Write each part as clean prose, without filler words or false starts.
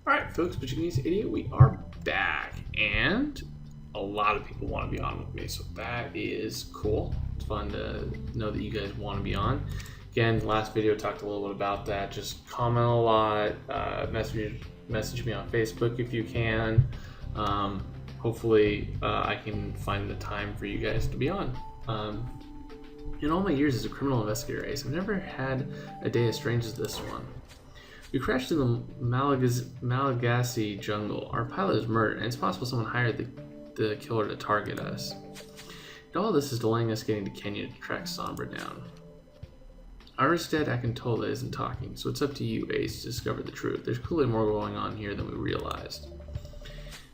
Alright folks, but you can use 88, we are back, and a lot of people want to be on with me, so that is cool. It's fun to know that you guys want to be on. Again, last video talked a little bit about that. Just comment a lot, message me on Facebook if you can. Hopefully I can find the time for you guys to be on. In all my years as a criminal investigator, Ace, I've never had a day as strange as this one. We crashed in the Malagasy jungle. Our pilot is murdered, and it's possible someone hired the killer to target us. And all this is delaying us getting to Kenya to track Sombra down. Aristide Akintola isn't talking, so it's up to you, Ace, to discover the truth. There's clearly more going on here than we realized.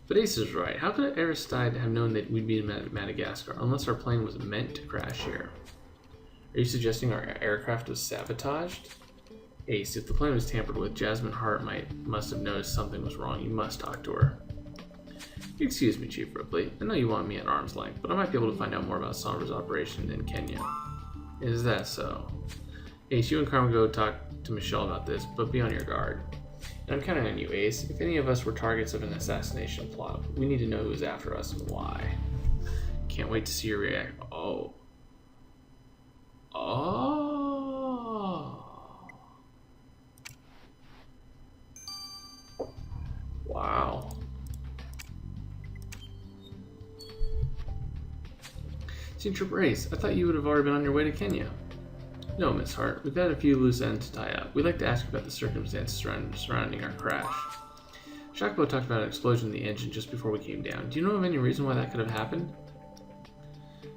But Ace is right. How could Aristide have known that we'd be in Madagascar, unless our plane was meant to crash here? Are you suggesting our aircraft was sabotaged? Ace, if the plane was tampered with, Jasmine Hart must have noticed something was wrong. You must talk to her. Excuse me, Chief Ripley. I know you want me at arm's length, but I might be able to find out more about Sombra's operation in Kenya. Is that so? Ace, you and Carmen go talk to Michelle about this, but be on your guard. And I'm counting on you, Ace. If any of us were targets of an assassination plot, we need to know who's after us and why. Can't wait to see your reaction. Oh. Wow. Senior Trooper Ace, I thought you would have already been on your way to Kenya. No, Miss Hart, we've got a few loose ends to tie up. We'd like to ask you about the circumstances surrounding our crash. Shakbo talked about an explosion in the engine just before we came down. Do you know of any reason why that could have happened?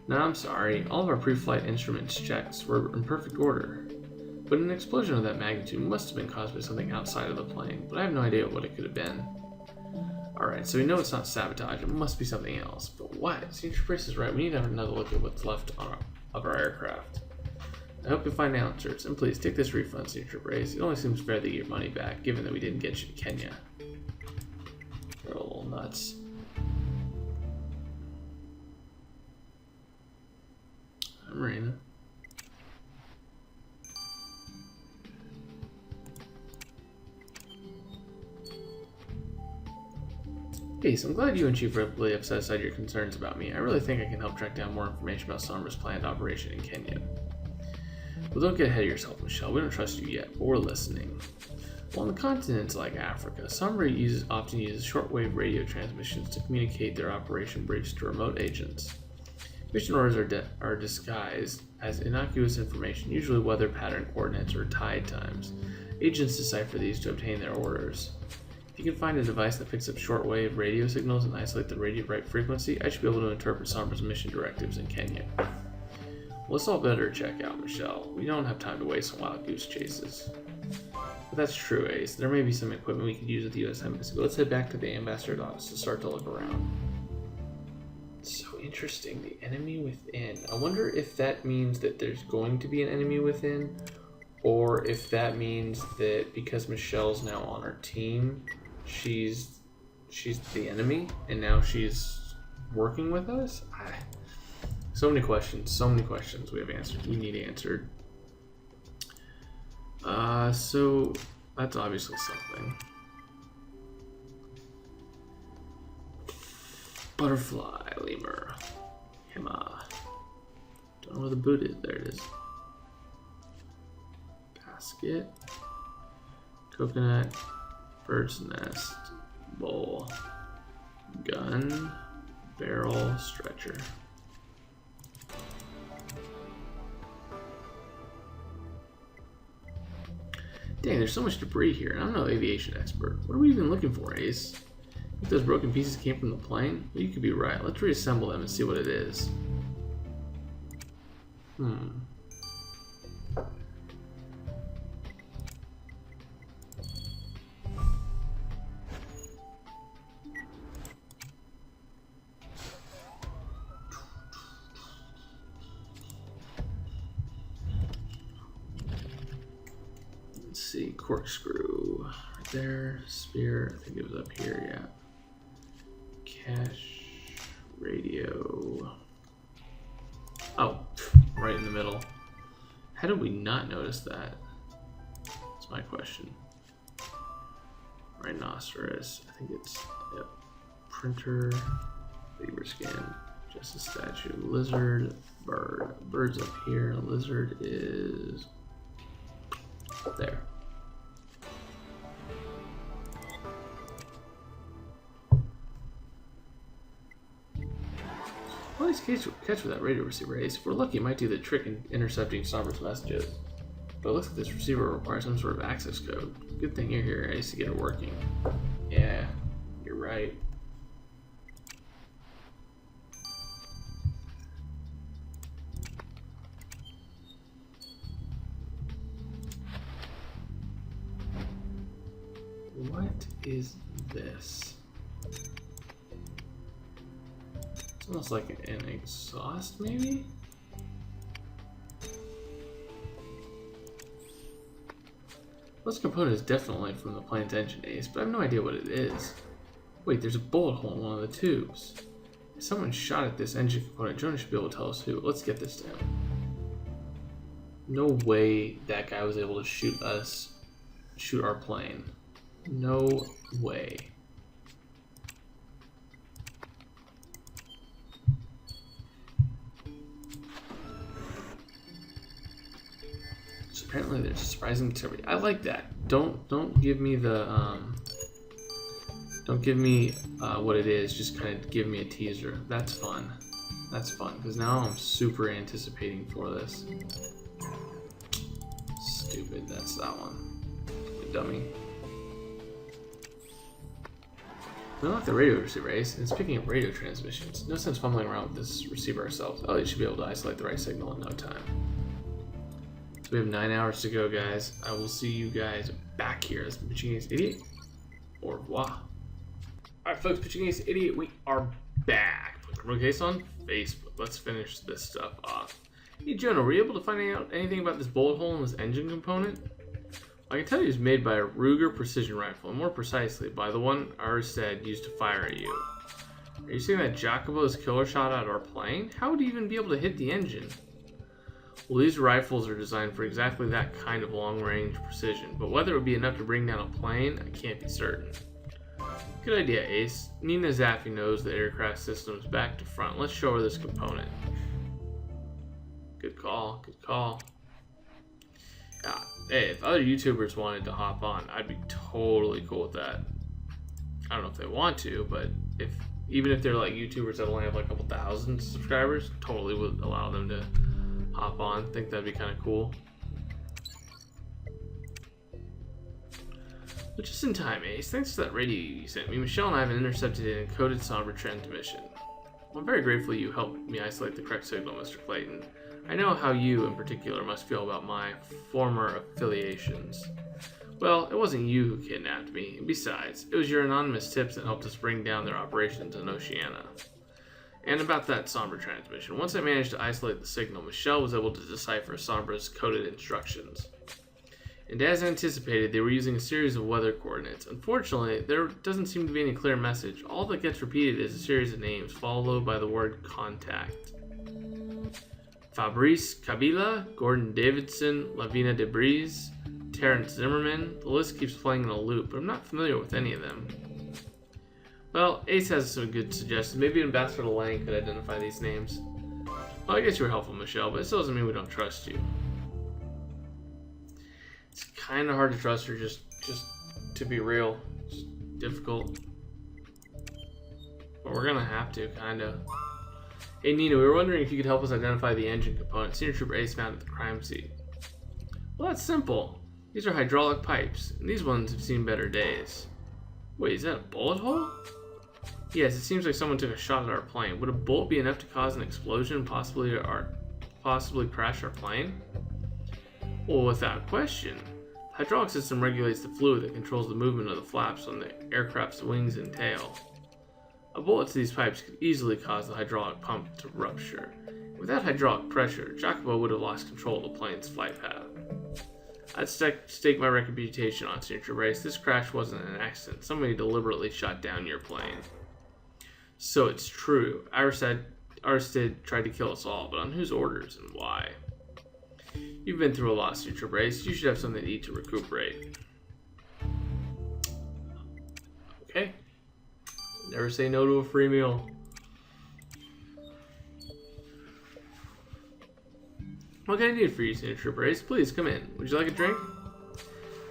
No, I'm sorry. All of our pre-flight instruments checks were in perfect order. But an explosion of that magnitude must have been caused by something outside of the plane, but I have no idea what it could have been. Alright, so we know it's not sabotage. It must be something else. But what? Senior Price is right. We need to have another look at what's left of our aircraft. I hope you find answers, and please take this refund, Senior Price. It only seems fair that you get your money back, given that we didn't get you to Kenya. You're a little nuts. Hi, Marina. Ace, I'm glad you and Chief Ripley have set aside your concerns about me. I really think I can help track down more information about Sombra's planned operation in Kenya. Well, don't get ahead of yourself, Michelle. We don't trust you yet, but we're listening. Well, on the continents like Africa, Sombra often uses shortwave radio transmissions to communicate their operation briefs to remote agents. Mission orders are disguised as innocuous information, usually weather pattern coordinates or tide times. Agents decipher these to obtain their orders. If you can find a device that picks up shortwave radio signals and isolate the radio right frequency, I should be able to interpret Sombra's mission directives in Kenya. Well, let's all better check out, Michelle. We don't have time to waste on wild goose chases. But that's true, Ace. There may be some equipment we could use at the U.S. Embassy, but let's head back to the ambassador's office to start to look around. So interesting, the enemy within. I wonder if that means that there's going to be an enemy within, or if that means that because Michelle's now on our team, she's the enemy, and now she's working with us? So many questions we have answered. We need answered. So that's obviously something. Butterfly, lemur, Hema. Don't know where the boot is. There it is. Basket, coconut, bird's nest, bowl, gun, barrel, stretcher. Dang, there's so much debris here. I'm no aviation expert. What are we even looking for, Ace? If those broken pieces came from the plane? Well, you could be right. Let's reassemble them and see what it is. See, corkscrew right there, spear, I think it was up here, yeah. Cache, radio. Oh, right in the middle. How did we not notice that? That's my question. rhinoceros. I think it's, yep. Printer, beaver skin, just a statue. Lizard, bird. Bird's up here. Lizard is there. Well, let's catch with that radio receiver, Ace. If we're lucky, it might do the trick in intercepting Sombra's messages. But it looks like this receiver requires some sort of access code. Good thing you're here, Ace, to get it working. Yeah, you're right. What is this? It's almost like an exhaust, maybe? This component is definitely from the plane's engine, Ace, but I have no idea what it is. Wait, there's a bullet hole in one of the tubes. If someone shot at this engine component, Jonah should be able to tell us who. Let's get this down. No way that guy was able to shoot our plane. No way. So apparently there's surprising activity. I like that. Don't give me the don't give me what it is. Just kind of give me a teaser. That's fun. That's fun because now I'm super anticipating for this. Stupid. That's that one. Stupid dummy. We unlock the radio receiver, Ace, and it's picking up radio transmissions. No sense fumbling around with this receiver ourselves. Oh, you should be able to isolate the right signal in no time. So we have 9 hours to go, guys. I will see you guys back here as Pitching Ace Idiot. Au revoir. Alright, folks, Pitching Ace Idiot, we are back. Put the case on Facebook. Let's finish this stuff off. Hey, Jonah, were you able to find out anything about this bullet hole in this engine component? I can tell you it was made by a Ruger precision rifle, and more precisely, by the one Aristide used to fire at you. Are you saying that Jacobo's killer shot at our plane? How would he even be able to hit the engine? Well, these rifles are designed for exactly that kind of long-range precision, but whether it would be enough to bring down a plane, I can't be certain. Good idea, Ace. Nina Zaffe knows the aircraft systems back to front. Let's show her this component. Good call, good call. Yeah. Hey, if other YouTubers wanted to hop on, I'd be totally cool with that. I don't know if they want to, but even if they're like YouTubers that only have like a couple thousand subscribers, totally would allow them to hop on. I think that'd be kind of cool. But just in time, Ace. Thanks for that radio you sent me. Michelle and I have intercepted an encoded Sombra transmission. I'm very grateful you helped me isolate the correct signal, Mr. Clayton. I know how you, in particular, must feel about my former affiliations. Well, it wasn't you who kidnapped me, and besides, it was your anonymous tips that helped us bring down their operations in Oceania. And about that Sombra transmission, once I managed to isolate the signal, Michelle was able to decipher Sombra's coded instructions. And as anticipated, they were using a series of weather coordinates. Unfortunately, there doesn't seem to be any clear message. All that gets repeated is a series of names, followed by the word contact. Fabrice Kabila, Gordon Davidson, Lavina DeBreeze, Terrence Zimmerman. The list keeps playing in a loop, but I'm not familiar with any of them. Well, Ace has some good suggestions. Maybe Ambassador Lang could identify these names. Well, I guess you were helpful, Michelle, but it still doesn't mean we don't trust you. It's kind of hard to trust her, just to be real. It's difficult. But we're gonna have to, kind of. Hey Nina, we were wondering if you could help us identify the engine component Senior Trooper Ace found at the crime scene. Well, that's simple. These are hydraulic pipes, and these ones have seen better days. Wait, is that a bullet hole? Yes, it seems like someone took a shot at our plane. Would a bullet be enough to cause an explosion and possibly crash our plane? Well, without question. The hydraulic system regulates the fluid that controls the movement of the flaps on the aircraft's wings and tail. A bullet to these pipes could easily cause the hydraulic pump to rupture. Without hydraulic pressure, Jacobo would have lost control of the plane's flight path. I'd stake my reputation on Senior Trooper Ace. This crash wasn't an accident. Somebody deliberately shot down your plane. So it's true. Aristide tried to kill us all, but on whose orders and why? You've been through a lot, Senior Trooper Ace. You should have something to eat to recuperate. Okay. Never say no to a free meal. What can I do for you, Senior Trooper Ace? Please, come in. Would you like a drink?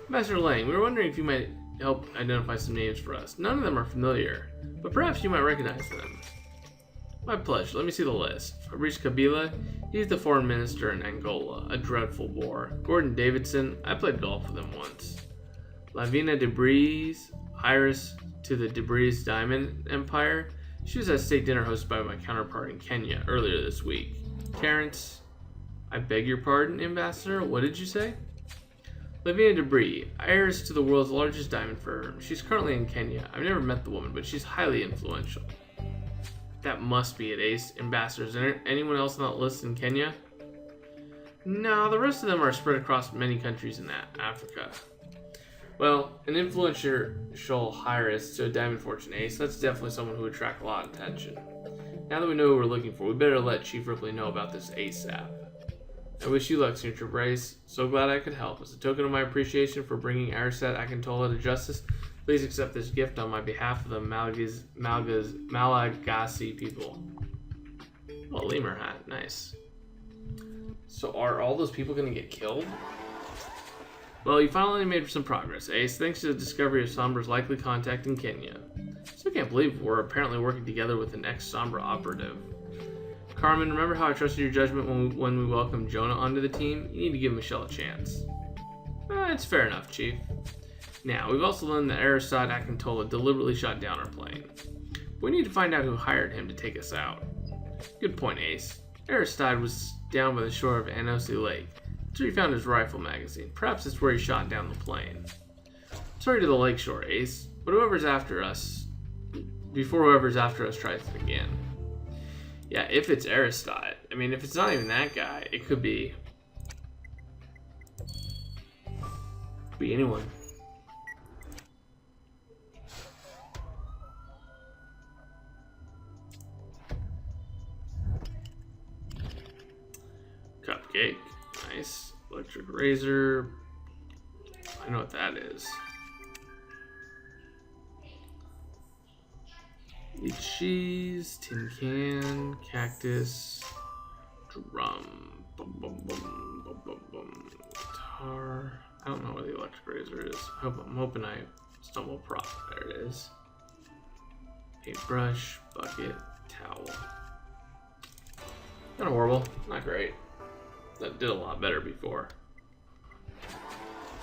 Master Lang, we were wondering if you might help identify some names for us. None of them are familiar, but perhaps you might recognize them. My pleasure. Let me see the list. Fabrice Kabila, he's the foreign minister in Angola, a dreadful bore. Gordon Davidson, I played golf with him once. Lavina Debris, heiress to the Debris Diamond Empire. She was at a state dinner hosted by my counterpart in Kenya earlier this week. Terrence, I beg your pardon, Ambassador, what did you say? Lavina Debris, heiress to the world's largest diamond firm. She's currently in Kenya. I've never met the woman, but she's highly influential. That must be it, Ace. Ambassador, is there anyone else on that list in Kenya? No, the rest of them are spread across many countries in Africa. Well, an influential heiress to a diamond fortune, Ace, that's definitely someone who would attract a lot of attention. Now that we know who we're looking for, we better let Chief Ripley know about this ASAP. I wish you luck, Senior Trooper Ace. So glad I could help. As a token of my appreciation for bringing Aristide Akintola to justice, please accept this gift on my behalf of the Malagasy people. Oh, a lemur hat. Nice. So are all those people going to get killed? Well, you finally made some progress, Ace, thanks to the discovery of Sombra's likely contact in Kenya. Still can't believe we're apparently working together with an ex-Sombra operative. Carmen, remember how I trusted your judgment when we welcomed Jonah onto the team? You need to give Michelle a chance. It's fair enough, Chief. Now, we've also learned that Aristide Akintola deliberately shot down our plane. We need to find out who hired him to take us out. Good point, Ace. Aristide was down by the shore of Anosi Lake. That's where he found his rifle magazine. Perhaps it's where he shot down the plane. Sorry to the lakeshore, Ace, but whoever's after us, before whoever's after us tries it again. Yeah, if it's Aristide. I mean, if it's not even that guy, it could be anyone. Cupcake. Nice. Electric razor. I know what that is. Eat cheese, tin can, cactus, drum, bum, bum, bum, bum, bum, bum, guitar. I don't know where the electric razor is. I'm hoping I stumble across. There it is. Paintbrush, bucket, towel. Kind of horrible. Not great. That did a lot better before.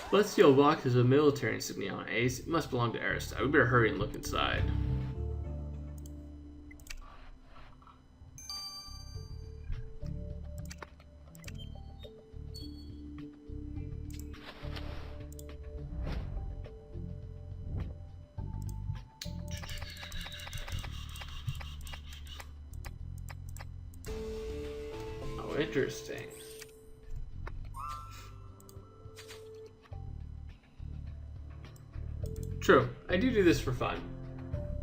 Celestial boxes of military insignia on Ace. It must belong to Aristide. We better hurry and look inside. Oh, interesting. True, I do this for fun,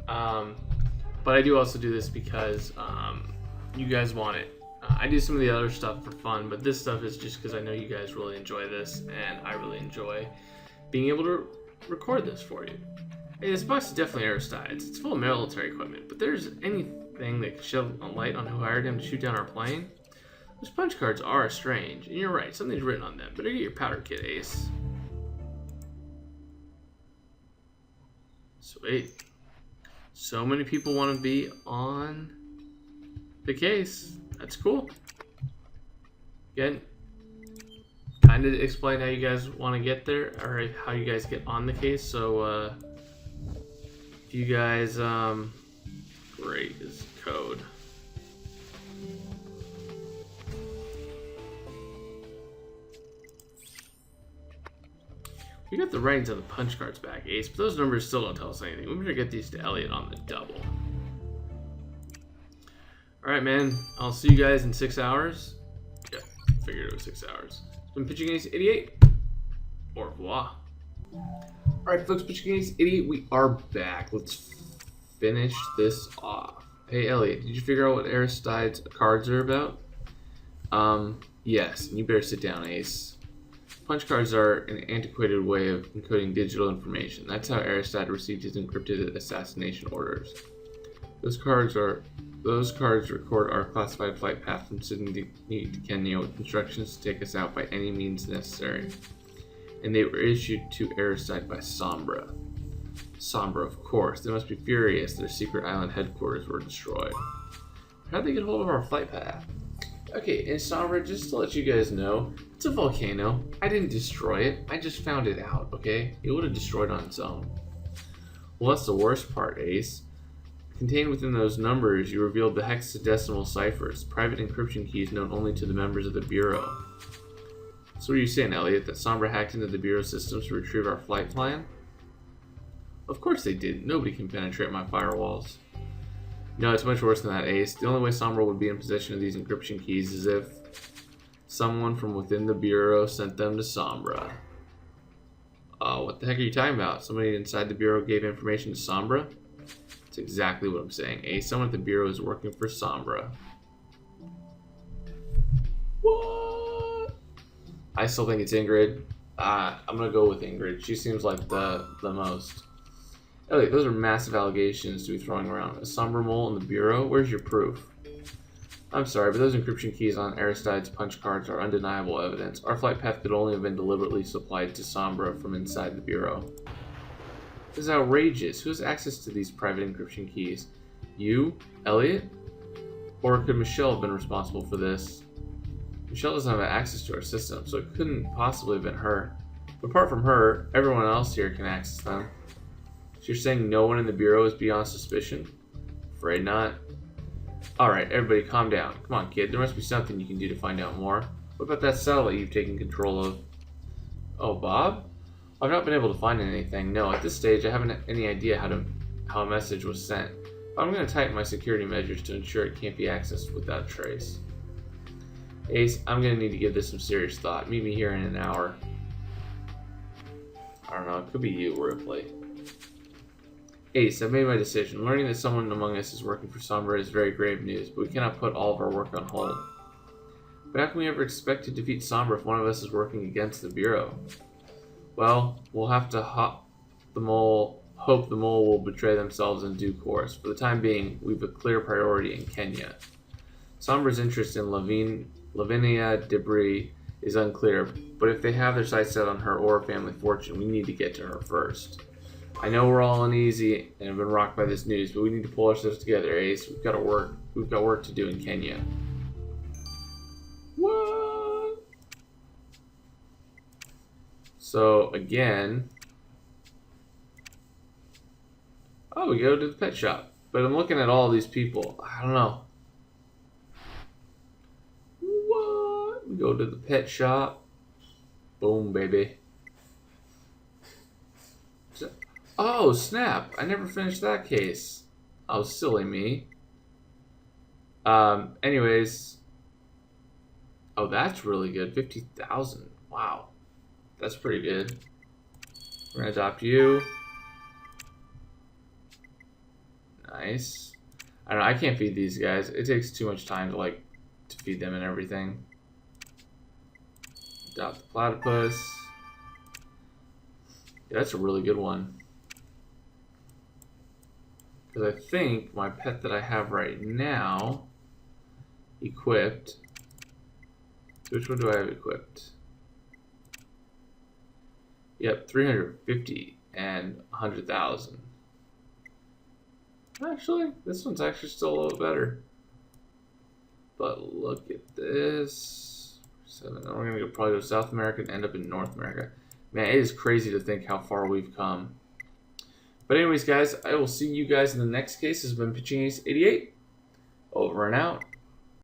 but I do also do this because you guys want it. I do some of the other stuff for fun, but this stuff is just because I know you guys really enjoy this, and I really enjoy being able to record this for you. Hey, this box is definitely Aristide's. It's full of military equipment, but there's anything that could shed a light on who hired him to shoot down our plane? Those punch cards are strange, and you're right, something's written on them. Better get your powder kit, Ace. Sweet. So many people want to be on the case. That's cool. Again, kind of explain how you guys want to get there, or how you guys get on the case. So, if you guys, great is code. We got the writings on the punch cards back, Ace, but those numbers still don't tell us anything. We better get these to Elliot on the double. Alright, man. I'll see you guys in 6 hours. Yeah, figured it was 6 hours. It's been Pitching Ace 88. Au revoir. Alright, folks, Pitching Ace 88, we are back. Let's finish this off. Hey, Elliot, did you figure out what Aristide's cards are about? Yes, and you better sit down, Ace. punch cards are an antiquated way of encoding digital information. That's how Aristide received his encrypted assassination orders. Those cards record our classified flight path from Sydney to Kenya with instructions to take us out by any means necessary. And they were issued to Aristide by Sombra. Sombra, of course. They must be furious their secret island headquarters were destroyed. How'd they get hold of our flight path? Okay, and Sombra, just to let you guys know, it's a volcano. I didn't destroy it. I just found it out, okay? It would have destroyed on its own. Well, that's the worst part, Ace. Contained within those numbers, you revealed the hexadecimal ciphers, private encryption keys known only to the members of the Bureau. So what are you saying, Elliot, that Sombra hacked into the Bureau systems to retrieve our flight plan? Of course they did. Nobody can penetrate my firewalls. No, it's much worse than that, Ace. The only way Sombra would be in possession of these encryption keys is if someone from within the Bureau sent them to Sombra. What the heck are you talking about? Somebody inside the Bureau gave information to Sombra? That's exactly what I'm saying, Ace. Someone at the Bureau is working for Sombra. What? I still think it's Ingrid. I'm gonna go with Ingrid. She seems like the most. Elliot, those are massive allegations to be throwing around. A Sombra mole in the Bureau? Where's your proof? I'm sorry, but those encryption keys on Aristide's punch cards are undeniable evidence. Our flight path could only have been deliberately supplied to Sombra from inside the Bureau. This is outrageous. Who has access to these private encryption keys? You? Elliot? Or could Michelle have been responsible for this? Michelle doesn't have access to our system, so it couldn't possibly have been her. But apart from her, everyone else here can access them. So you're saying no one in the Bureau is beyond suspicion? Afraid not. Alright, everybody calm down. Come on, kid. There must be something you can do to find out more. What about that satellite you've taken control of? Oh, Bob? I've not been able to find anything. No, at this stage, I haven't any idea how a message was sent. But I'm going to tighten my security measures to ensure it can't be accessed without trace. Ace, I'm going to need to give this some serious thought. Meet me here in an hour. I don't know. It could be you, Ripley. Ace, I've made my decision. Learning that someone among us is working for Sombra is very grave news, but we cannot put all of our work on hold. But how can we ever expect to defeat Sombra if one of us is working against the Bureau? Well, we'll have to hope the mole will betray themselves in due course. For the time being, we've a clear priority in Kenya. Sombra's interest in Lavinia debris is unclear, but if they have their sights set on her or her family fortune, we need to get to her first. I know we're all uneasy and have been rocked by this news, but we need to pull ourselves together, Ace. We've got work to do in Kenya. What? So again, we go to the pet shop. But I'm looking at all these people. I don't know. What? We go to the pet shop. Boom, baby. Oh, snap. I never finished that case. Oh, silly me. Anyways. Oh, that's really good. 50,000. Wow. That's pretty good. We're going to adopt you. Nice. I don't know. I can't feed these guys. It takes too much time to feed them and everything. Adopt the platypus. Yeah, that's a really good one. Because I think my pet that I have right now equipped. Which one do I have equipped? Yep, 350 and 100,000. Actually, this one's actually still a little better. But look at this. 7. We're gonna probably go South America and end up in North America. Man, it is crazy to think how far we've come. But anyways, guys, I will see you guys in the next case. This has been Pitching Ace 88. Over and out.